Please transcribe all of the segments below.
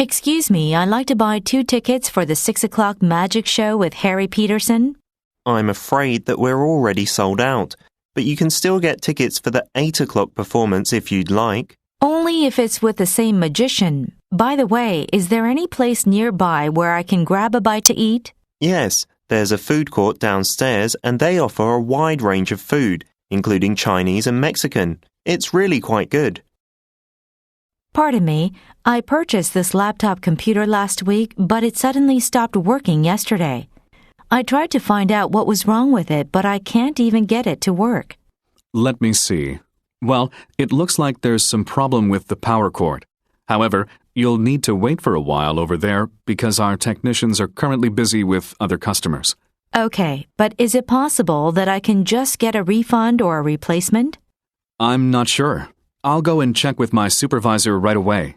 Excuse me, I'd like to buy 2 tickets for the 6 o'clock magic show with Harry Peterson. I'm afraid that we're already sold out, but you can still get tickets for the 8 o'clock performance if you'd like. Only if it's with the same magician. By the way, is there any place nearby where I can grab a bite to eat? Yes, there's a food court downstairs and they offer a wide range of food, including Chinese and Mexican. It's really quite good. Pardon me, I purchased this laptop computer last week, but it suddenly stopped working yesterday. I tried to find out what was wrong with it, but I can't even get it to work. Let me see. Well, it looks like there's some problem with the power cord. However, you'll need to wait for a while over there because our technicians are currently busy with other customers. Okay, but is it possible that I can just get a refund or a replacement? I'm not sure. I'll go and check with my supervisor right away.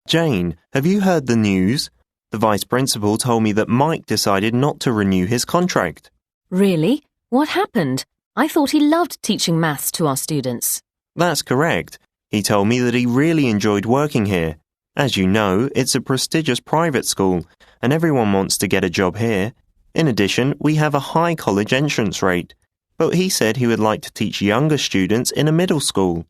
Jane, have you heard the news? The vice principal told me that Mike decided not to renew his contract. Really? What happened? I thought he loved teaching maths to our students. That's correct. He told me that he really enjoyed working here. As you know, it's a prestigious private school, and everyone wants to get a job here. In addition, we have a high college entrance rate. But he said he would like to teach younger students in a middle school.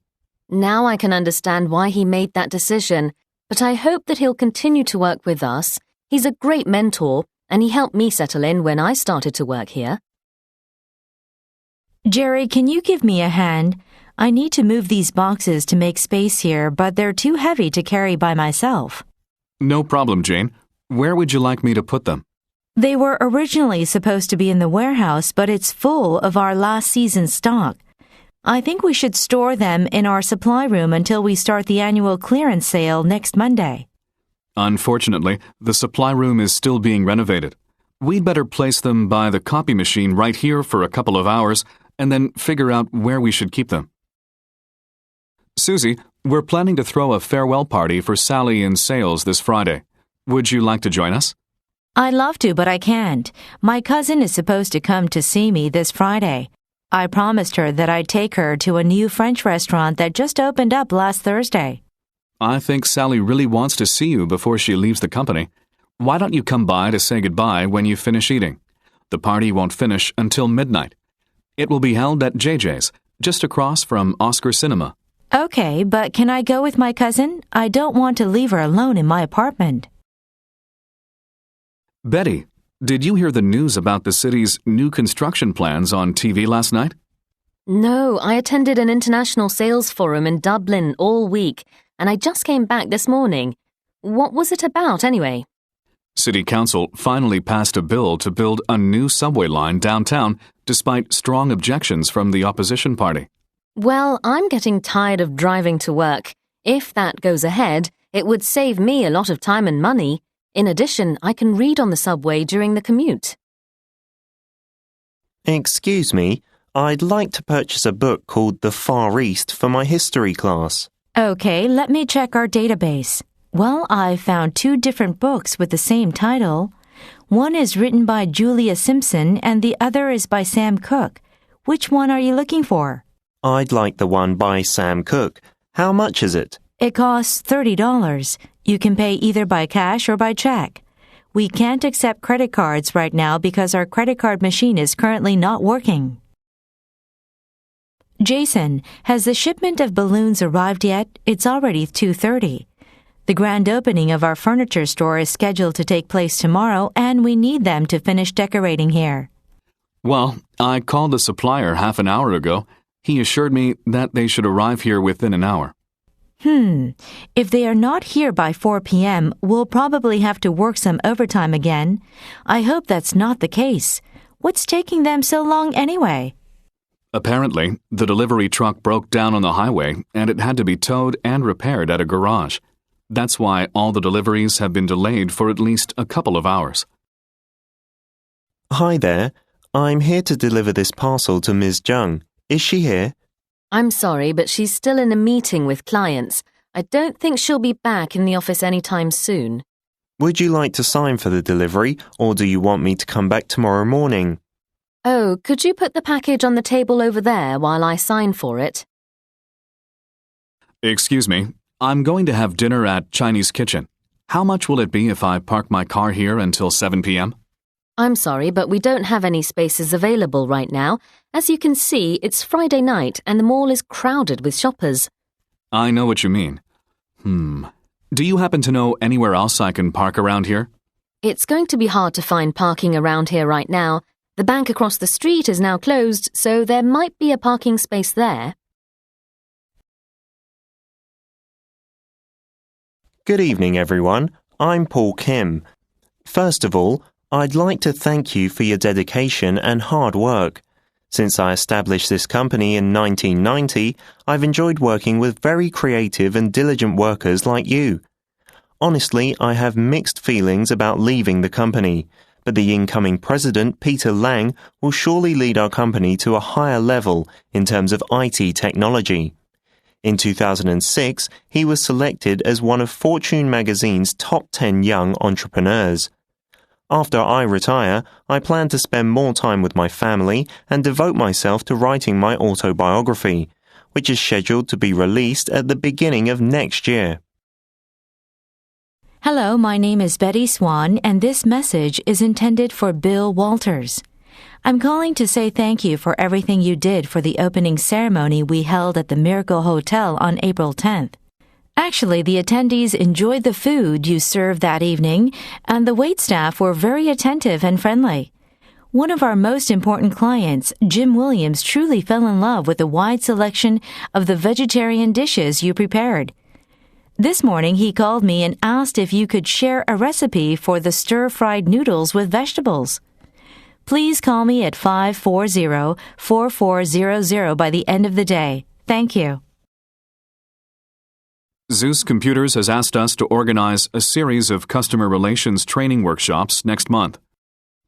Now I can understand why he made that decision, but I hope that he'll continue to work with us. He's a great mentor, and he helped me settle in when I started to work here. Jerry, can you give me a hand? I need to move these boxes to make space here, but they're too heavy to carry by myself. No problem, Jane. Where would you like me to put them? They were originally supposed to be in the warehouse, but it's full of our last season's stock. I think we should store them in our supply room until we start the annual clearance sale next Monday. Unfortunately, the supply room is still being renovated. We'd better place them by the copy machine right here for a couple of hours and then figure out where we should keep them. Susie, we're planning to throw a farewell party for Sally in sales this Friday. Would you like to join us? I'd love to, but I can't. My cousin is supposed to come to see me this Friday. I promised her that I'd take her to a new French restaurant that just opened up last Thursday. I think Sally really wants to see you before she leaves the company. Why don't you come by to say goodbye when you finish eating? The party won't finish until midnight. It will be held at JJ's, just across from Oscar Cinema. Okay, but can I go with my cousin? I don't want to leave her alone in my apartment. Betty, did you hear the news about the city's new construction plans on TV last night? No, I attended an international sales forum in Dublin all week, and I just came back this morning. What was it about, anyway? City Council finally passed a bill to build a new subway line downtown despite strong objections from the opposition party. Well, I'm getting tired of driving to work. If that goes ahead, it would save me a lot of time and money. In addition, I can read on the subway during the commute. Excuse me, I'd like to purchase a book called The Far East for my history class. Okay, let me check our database. Well, I've found 2 different books with the same title. One is written by Julia Simpson and the other is by Sam Cooke. Which one are you looking for? I'd like the one by Sam Cooke. How much is it? It costs $30. You can pay either by cash or by check. We can't accept credit cards right now because our credit card machine is currently not working. Jason, has the shipment of balloons arrived yet? It's already 2:30. The grand opening of our furniture store is scheduled to take place tomorrow, and we need them to finish decorating here. Well, I called the supplier half an hour ago. He assured me that they should arrive here within an hour. If they are not here by 4 p.m., we'll probably have to work some overtime again. I hope that's not the case. What's taking them so long anyway? Apparently, the delivery truck broke down on the highway and it had to be towed and repaired at a garage. That's why all the deliveries have been delayed for at least a couple of hours. Hi there. I'm here to deliver this parcel to Ms. Jung. Is she here? I'm sorry, but she's still in a meeting with clients. I don't think she'll be back in the office anytime soon. Would you like to sign for the delivery, or do you want me to come back tomorrow morning? Oh, could you put the package on the table over there while I sign for it? Excuse me, I'm going to have dinner at Chinese Kitchen. How much will it be if I park my car here until 7 p.m.? I'm sorry, but we don't have any spaces available right now. As you can see, it's Friday night and the mall is crowded with shoppers. I know what you mean. Do you happen to know anywhere else I can park around here? It's going to be hard to find parking around here right now. The bank across the street is now closed, so there might be a parking space there. Good evening, everyone. I'm Paul Kim. First of all, I'd like to thank you for your dedication and hard work. Since I established this company in 1990, I've enjoyed working with very creative and diligent workers like you. Honestly, I have mixed feelings about leaving the company, but the incoming president, Peter Lang, will surely lead our company to a higher level in terms of IT technology. In 2006, he was selected as one of Fortune magazine's top 10 young entrepreneurs. After I retire, I plan to spend more time with my family and devote myself to writing my autobiography, which is scheduled to be released at the beginning of next year. Hello, my name is Betty Swan, and this message is intended for Bill Walters. I'm calling to say thank you for everything you did for the opening ceremony we held at the Miracle Hotel on April 10th. Actually, the attendees enjoyed the food you served that evening, and the waitstaff were very attentive and friendly. One of our most important clients, Jim Williams, truly fell in love with the wide selection of the vegetarian dishes you prepared. This morning, he called me and asked if you could share a recipe for the stir-fried noodles with vegetables. Please call me at 540-4400 by the end of the day. Thank you. Zeus Computers has asked us to organize a series of customer relations training workshops next month.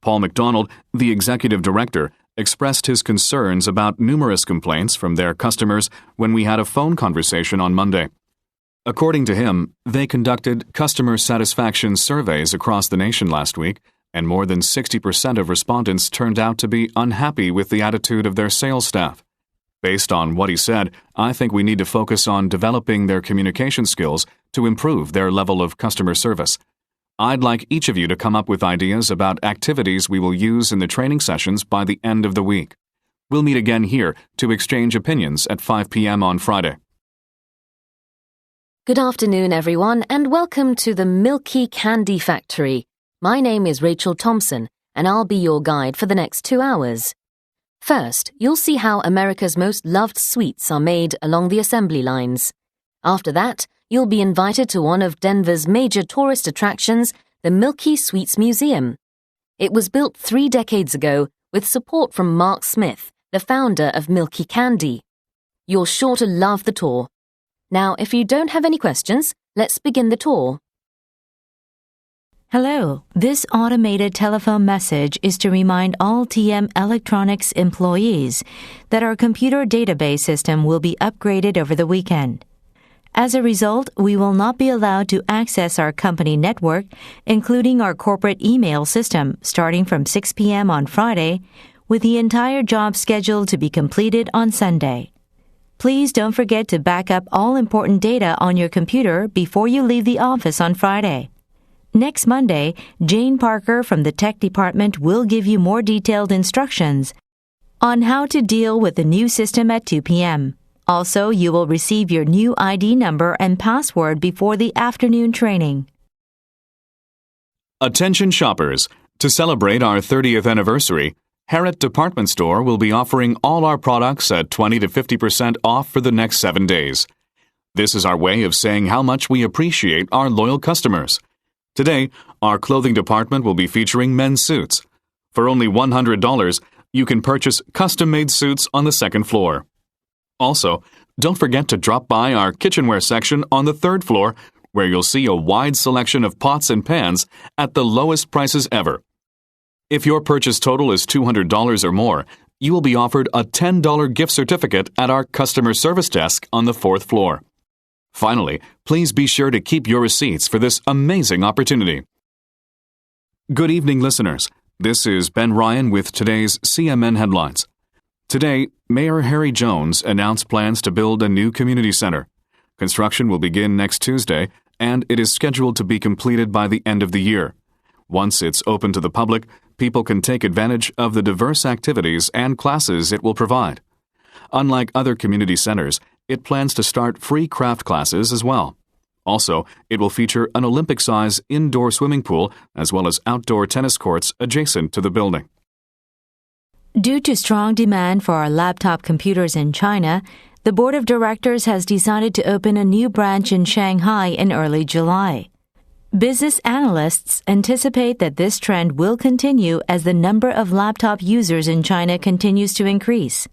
Paul McDonald, the executive director, expressed his concerns about numerous complaints from their customers when we had a phone conversation on Monday. According to him, they conducted customer satisfaction surveys across the nation last week, and more than 60% of respondents turned out to be unhappy with the attitude of their sales staff. Based on what he said, I think we need to focus on developing their communication skills to improve their level of customer service. I'd like each of you to come up with ideas about activities we will use in the training sessions by the end of the week. We'll meet again here to exchange opinions at 5 p.m. on Friday. Good afternoon, everyone, and welcome to the Milky Candy Factory. My name is Rachel Thompson, and I'll be your guide for the next 2 hours. First, you'll see how America's most loved sweets are made along the assembly lines. After that, you'll be invited to one of Denver's major tourist attractions, the Milky Sweets Museum. It was built 3 decades ago with support from Mark Smith, the founder of Milky Candy. You're sure to love the tour. Now, if you don't have any questions, let's begin the tour. Hello, this automated telephone message is to remind all TM Electronics employees that our computer database system will be upgraded over the weekend. As a result, we will not be allowed to access our company network, including our corporate email system, starting from 6 p.m. on Friday, with the entire job scheduled to be completed on Sunday. Please don't forget to back up all important data on your computer before you leave the office on Friday. Next Monday, Jane Parker from the Tech Department will give you more detailed instructions on how to deal with the new system at 2 p.m. Also, you will receive your new ID number and password before the afternoon training. Attention shoppers! To celebrate our 30th anniversary, Harriet Department Store will be offering all our products at 20 to 50% off for the next 7 days. This is our way of saying how much we appreciate our loyal customers. Today, our clothing department will be featuring men's suits. For only $100, you can purchase custom-made suits on the second floor. Also, don't forget to drop by our kitchenware section on the third floor, where you'll see a wide selection of pots and pans at the lowest prices ever. If your purchase total is $200 or more, you will be offered a $10 gift certificate at our customer service desk on the fourth floor. Finally, please be sure to keep your receipts for this amazing opportunity. Good evening, listeners. This is Ben Ryan with today's CMN headlines. Today, Mayor Harry Jones announced plans to build a new community center. Construction will begin next Tuesday, and it is scheduled to be completed by the end of the year. Once it's open to the public, people can take advantage of the diverse activities and classes it will provide. Unlike other community centers, it plans to start free craft classes as well. Also, it will feature an Olympic-size indoor swimming pool as well as outdoor tennis courts adjacent to the building. Due to strong demand for our laptop computers in China, the board of directors has decided to open a new branch in Shanghai in early July. Business analysts anticipate that this trend will continue as the number of laptop users in China continues to increase.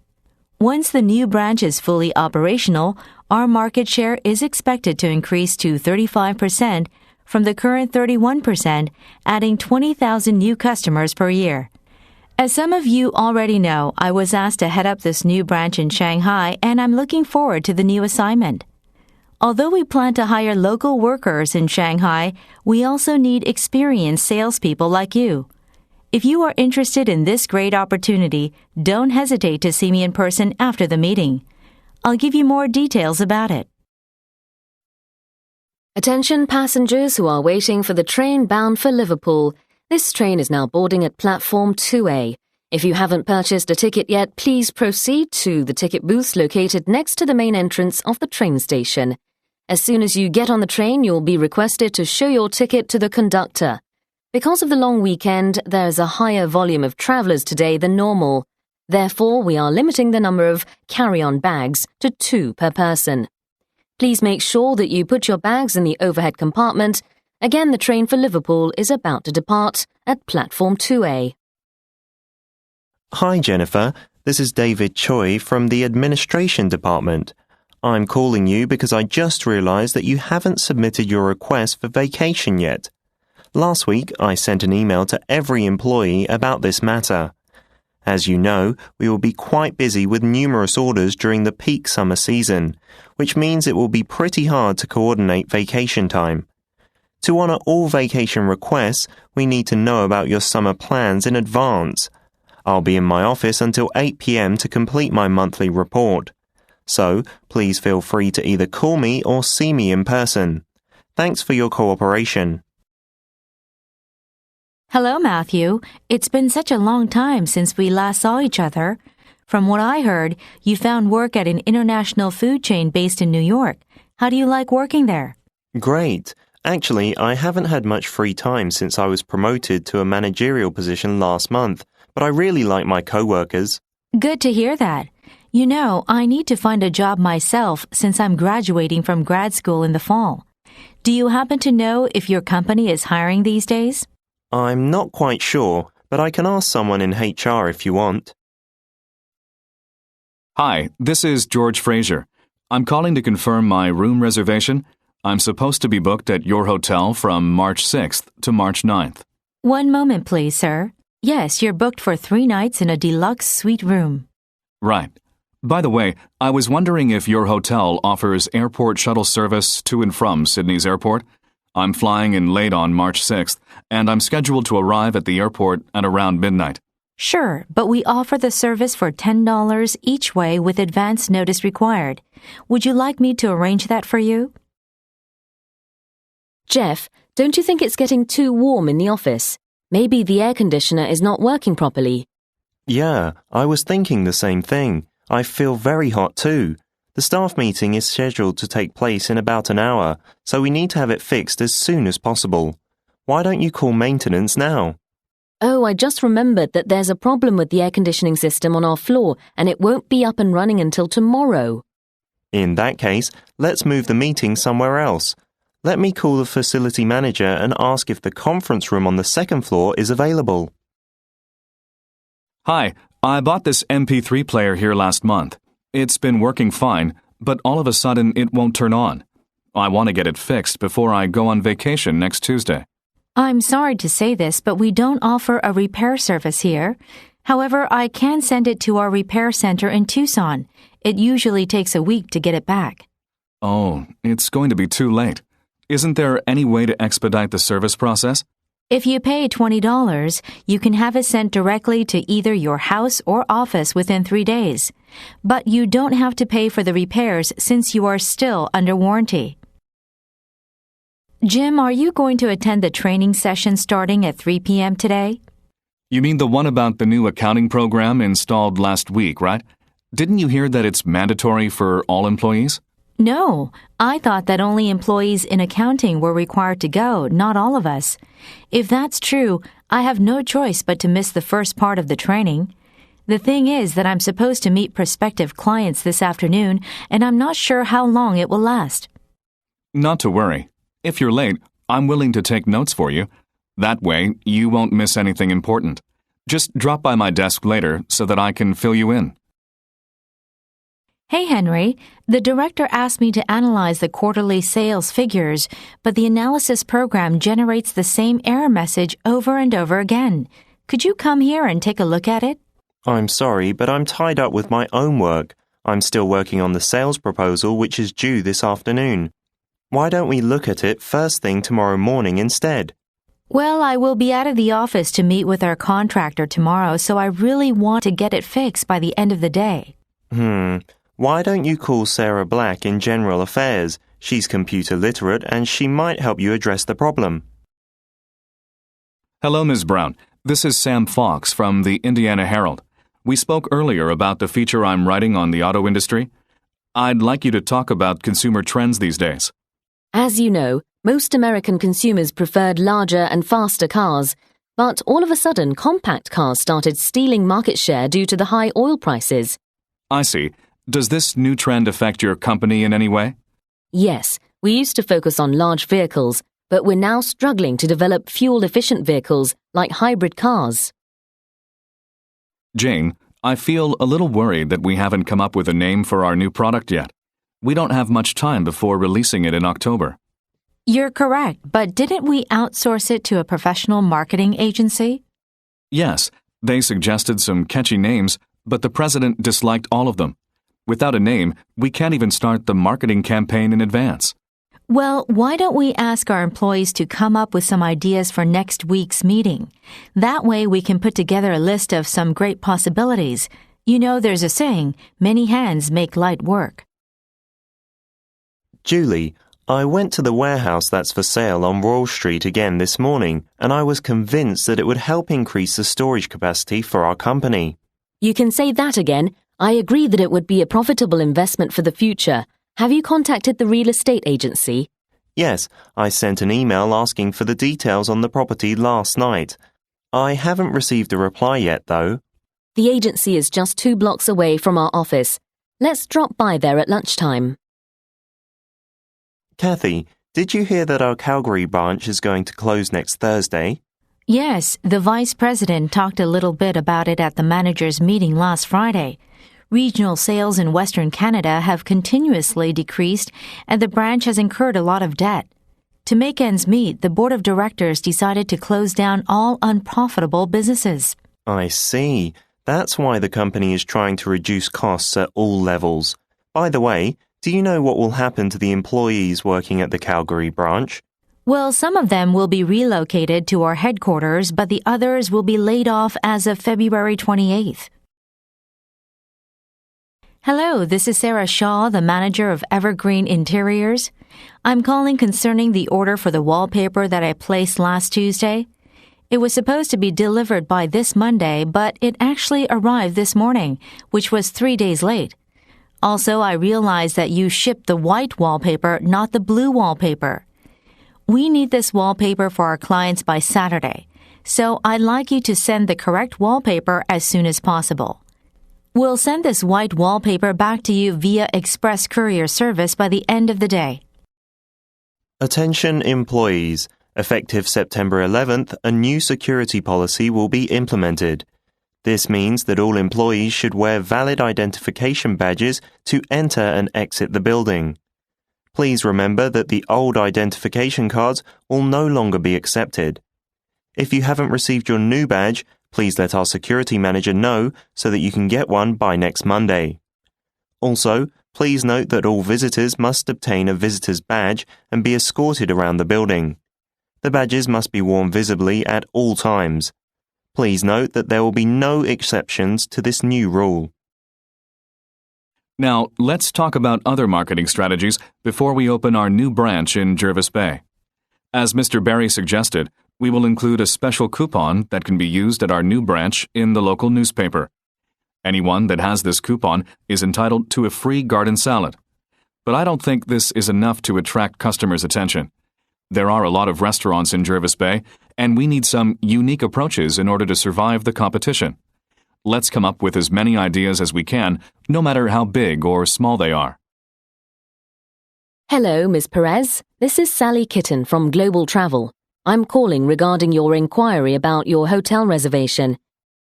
Once the new branch is fully operational, our market share is expected to increase to 35% from the current 31%, adding 20,000 new customers per year. As some of you already know, I was asked to head up this new branch in Shanghai, and I'm looking forward to the new assignment. Although we plan to hire local workers in Shanghai, we also need experienced salespeople like you. If you are interested in this great opportunity, don't hesitate to see me in person after the meeting. I'll give you more details about it. Attention passengers who are waiting for the train bound for Liverpool. This train is now boarding at platform 2A. If you haven't purchased a ticket yet, please proceed to the ticket booths located next to the main entrance of the train station. As soon as you get on the train, you'll be requested to show your ticket to the conductor. Because of the long weekend, there's a higher volume of travellers today than normal. Therefore, we are limiting the number of carry-on bags to 2 per person. Please make sure that you put your bags in the overhead compartment. Again, the train for Liverpool is about to depart at platform 2A. Hi, Jennifer. This is David Choi from the Administration Department. I'm calling you because I just realised that you haven't submitted your request for vacation yet. Last week, I sent an email to every employee about this matter. As you know, we will be quite busy with numerous orders during the peak summer season, which means it will be pretty hard to coordinate vacation time. To honour all vacation requests, we need to know about your summer plans in advance. I'll be in my office until 8 p.m. to complete my monthly report. So, please feel free to either call me or see me in person. Thanks for your cooperation. Hello, Matthew. It's been such a long time since we last saw each other. From what I heard, you found work at an international food chain based in New York. How do you like working there? Great. Actually, I haven't had much free time since I was promoted to a managerial position last month, but I really like my co-workers. Good to hear that. You know, I need to find a job myself since I'm graduating from grad school in the fall. Do you happen to know if your company is hiring these days? I'm not quite sure, but I can ask someone in HR if you want. Hi, this is George Fraser. I'm calling to confirm my room reservation. I'm supposed to be booked at your hotel from March 6th to March 9th. One moment, please, sir. Yes, you're booked for 3 nights in a deluxe suite room. Right. By the way, I was wondering if your hotel offers airport shuttle service to and from Sydney's airport. I'm flying in late on March 6th, and I'm scheduled to arrive at the airport at around midnight. Sure, but we offer the service for $10 each way with advance notice required. Would you like me to arrange that for you? Jeff, don't you think it's getting too warm in the office? Maybe the air conditioner is not working properly. Yeah, I was thinking the same thing. I feel very hot too. The staff meeting is scheduled to take place in about an hour, so we need to have it fixed as soon as possible. Why don't you call maintenance now? Oh, I just remembered that there's a problem with the air conditioning system on our floor, and it won't be up and running until tomorrow. In that case, let's move the meeting somewhere else. Let me call the facility manager and ask if the conference room on the 2nd floor is available. Hi, I bought this MP3 player here last month. It's been working fine, but all of a sudden it won't turn on. I want to get it fixed before I go on vacation next Tuesday. I'm sorry to say this, but we don't offer a repair service here. However, I can send it to our repair center in Tucson. It usually takes a week to get it back. Oh, it's going to be too late. Isn't there any way to expedite the service process? If you pay $20, you can have it sent directly to either your house or office within 3 days. But you don't have to pay for the repairs since you are still under warranty. Jim, are you going to attend the training session starting at 3 p.m. today? You mean the one about the new accounting program installed last week, right? Didn't you hear that it's mandatory for all employees? No, I thought that only employees in accounting were required to go, not all of us. If that's true, I have no choice but to miss the first part of the training. The thing is that I'm supposed to meet prospective clients this afternoon, and I'm not sure how long it will last. Not to worry. If you're late, I'm willing to take notes for you. That way, you won't miss anything important. Just drop by my desk later so that I can fill you in. Hey, Henry, the director asked me to analyze the quarterly sales figures, but the analysis program generates the same error message over and over again. Could you come here and take a look at it? I'm sorry, but I'm tied up with my own work. I'm still working on the sales proposal, which is due this afternoon. Why don't we look at it first thing tomorrow morning instead? Well, I will be out of the office to meet with our contractor tomorrow, so I really want to get it fixed by the end of the day. Why don't you call Sarah Black in General Affairs? She's computer literate and she might help you address the problem. Hello, Ms. Brown. This is Sam Fox from the Indiana Herald. We spoke earlier about the feature I'm writing on the auto industry. I'd like you to talk about consumer trends these days. As you know, most American consumers preferred larger and faster cars, but all of a sudden compact cars started stealing market share due to the high oil prices. I see. Does this new trend affect your company in any way? Yes, we used to focus on large vehicles, but we're now struggling to develop fuel-efficient vehicles like hybrid cars. Jane, I feel a little worried that we haven't come up with a name for our new product yet. We don't have much time before releasing it in October. You're correct, but didn't we outsource it to a professional marketing agency? Yes, they suggested some catchy names, but the president disliked all of them. Without a name, we can't even start the marketing campaign in advance. Well, why don't we ask our employees to come up with some ideas for next week's meeting? That way we can put together a list of some great possibilities. You know, there's a saying, many hands make light work. Julie, I went to the warehouse that's for sale on Royal Street again this morning, and I was convinced that it would help increase the storage capacity for our company. You can say that again. I agree that it would be a profitable investment for the future. Have you contacted the real estate agency? Yes, I sent an email asking for the details on the property last night. I haven't received a reply yet, though. The agency is just 2 blocks away from our office. Let's drop by there at lunchtime. Kathy, did you hear that our Calgary branch is going to close next Thursday? Yes, the vice president talked a little bit about it at the managers' meeting last Friday. Regional sales in Western Canada have continuously decreased, and the branch has incurred a lot of debt. To make ends meet, the board of directors decided to close down all unprofitable businesses. I see. That's why the company is trying to reduce costs at all levels. By the way, do you know what will happen to the employees working at the Calgary branch? Well, some of them will be relocated to our headquarters, but the others will be laid off as of February 28th. Hello, this is Sarah Shaw, the manager of Evergreen Interiors. I'm calling concerning the order for the wallpaper that I placed last Tuesday. It was supposed to be delivered by this Monday, but it actually arrived this morning, which was 3 days late. Also, I realized that you shipped the white wallpaper, not the blue wallpaper. We need this wallpaper for our clients by Saturday, so I'd like you to send the correct wallpaper as soon as possible. We'll send this white wallpaper back to you via express courier service by the end of the day. Attention employees. Effective September 11th, a new security policy will be implemented. This means that all employees should wear valid identification badges to enter and exit the building. Please remember that the old identification cards will no longer be accepted. If you haven't received your new badge, please let our security manager know so that you can get one by next Monday. Also, please note that all visitors must obtain a visitor's badge and be escorted around the building. The badges must be worn visibly at all times. Please note that there will be no exceptions to this new rule. Now, let's talk about other marketing strategies before we open our new branch in Jervis Bay. As Mr. Barry suggested, we will include a special coupon that can be used at our new branch in the local newspaper. Anyone that has this coupon is entitled to a free garden salad. But I don't think this is enough to attract customers' attention. There are a lot of restaurants in Jervis Bay, and we need some unique approaches in order to survive the competition. Let's come up with as many ideas as we can, no matter how big or small they are. Hello, Ms. Perez. This is Sally Kitten from Global Travel. I'm calling regarding your inquiry about your hotel reservation.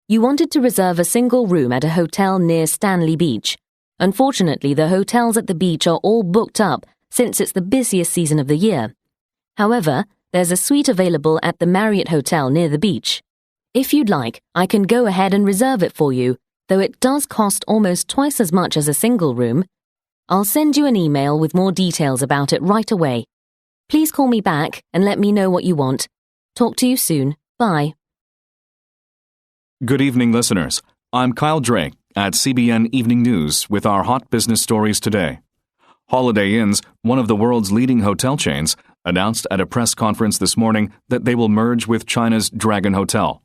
You wanted to reserve a single room at a hotel near Stanley Beach. Unfortunately, the hotels at the beach are all booked up since it's the busiest season of the year. However, there's a suite available at the Marriott Hotel near the beach. If you'd like, I can go ahead and reserve it for you, though it does cost almost twice as much as a single room. I'll send you an email with more details about it right away. Please call me back and let me know what you want. Talk to you soon. Bye. Good evening, listeners. I'm Kyle Drake at CBN Evening News with our hot business stories today. Holiday Inns, one of the world's leading hotel chains, announced at a press conference this morning that they will merge with China's Dragon Hotel.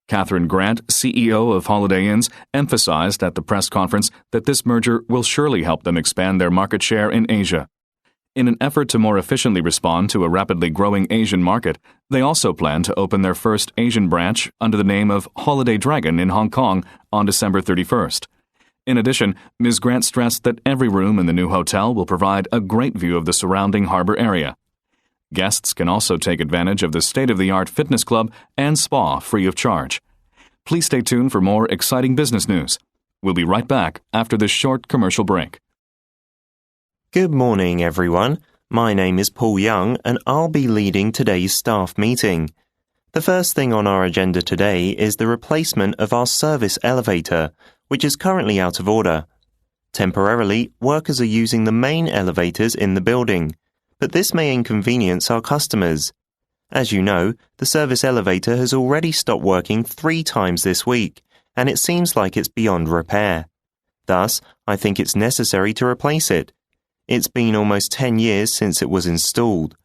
Catherine Grant, CEO of Holiday Inns, emphasized at the press conference that this merger will surely help them expand their market share in Asia. In an effort to more efficiently respond to a rapidly growing Asian market, they also plan to open their first Asian branch under the name of Holiday Dragon in Hong Kong on December 31st. In addition, Ms. Grant stressed that every room in the new hotel will provide a great view of the surrounding harbor area. Guests can also take advantage of the state-of-the-art fitness club and spa free of charge. Please stay tuned for more exciting business news. We'll be right back after this short commercial break. Good morning, everyone. My name is Paul Young, and I'll be leading today's staff meeting. The first thing on our agenda today is the replacement of our service elevator, which is currently out of order. Temporarily, workers are using the main elevators in the building, but this may inconvenience our customers. As you know, the service elevator has already stopped working 3 times this week, and it seems like it's beyond repair. Thus, I think it's necessary to replace it. It's been almost 10 years since it was installed.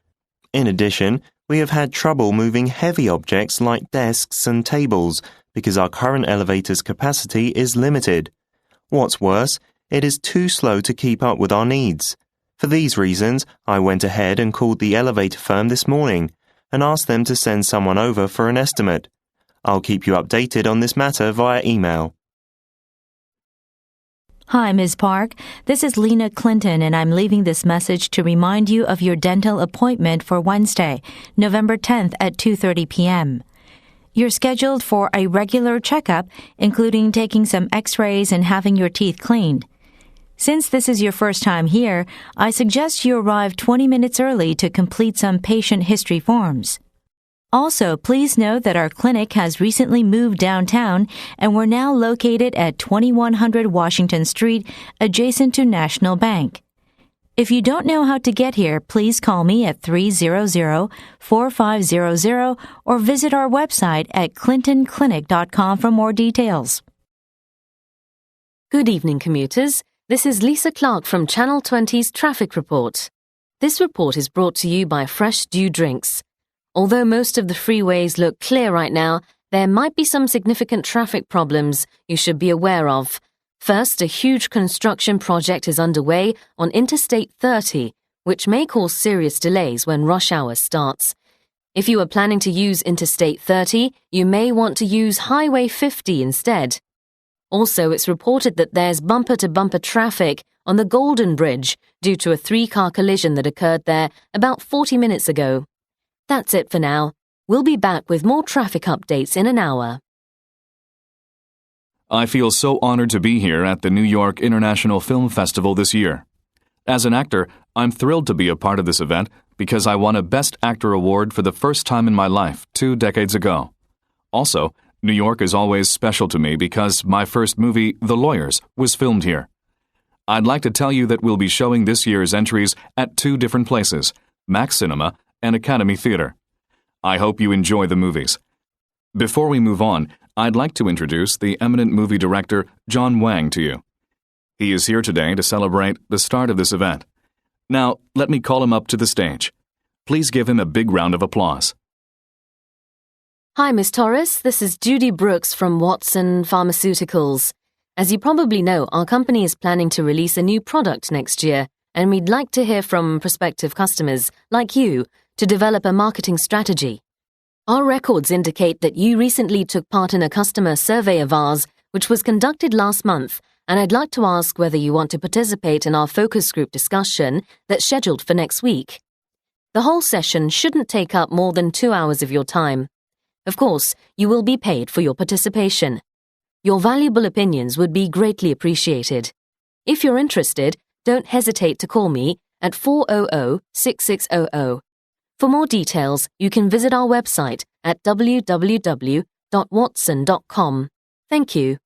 In addition, we have had trouble moving heavy objects like desks and tables because our current elevator's capacity is limited. What's worse, it is too slow to keep up with our needs. For these reasons, I went ahead and called the elevator firm this morning and asked them to send someone over for an estimate. I'll keep you updated on this matter via email. Hi, Ms. Park. This is Lena Clinton, and I'm leaving this message to remind you of your dental appointment for Wednesday, November 10th at 2:30 p.m. You're scheduled for a regular checkup, including taking some x-rays and having your teeth cleaned. Since this is your first time here, I suggest you arrive 20 minutes early to complete some patient history forms. Also, please note that our clinic has recently moved downtown and we're now located at 2100 Washington Street, adjacent to National Bank. If you don't know how to get here, please call me at 300-4500 or visit our website at clintonclinic.com for more details. Good evening, commuters. This is Lisa Clark from Channel 20's Traffic Report. This report is brought to you by Fresh Dew Drinks. Although most of the freeways look clear right now, there might be some significant traffic problems you should be aware of. First, a huge construction project is underway on Interstate 30, which may cause serious delays when rush hour starts. If you are planning to use Interstate 30, you may want to use Highway 50 instead. Also, it's reported that there's bumper-to-bumper traffic on the Golden Bridge due to a 3-car collision that occurred there about 40 minutes ago. That's it for now. We'll be back with more traffic updates in an hour. I feel so honored to be here at the New York International Film Festival this year. As an actor, I'm thrilled to be a part of this event because I won a Best Actor award for the first time in my life 2 decades ago. Also, New York is always special to me because my first movie, The Lawyers, was filmed here. I'd like to tell you that we'll be showing this year's entries at 2 different places, Max Cinema and Academy Theater. I hope you enjoy the movies. Before we move on, I'd like to introduce the eminent movie director John Wang to you. He is here today to celebrate the start of this event. Now, let me call him up to the stage. Please give him a big round of applause. Hi, Miss Torres. This is Judy Brooks from Watson Pharmaceuticals. As you probably know, our company is planning to release a new product next year, and we'd like to hear from prospective customers, like you, to develop a marketing strategy. Our records indicate that you recently took part in a customer survey of ours, which was conducted last month, and I'd like to ask whether you want to participate in our focus group discussion that's scheduled for next week. The whole session shouldn't take up more than 2 hours of your time. Of course, you will be paid for your participation. Your valuable opinions would be greatly appreciated. If you're interested, don't hesitate to call me at 400-6600. For more details, you can visit our website at www.watson.com. Thank you.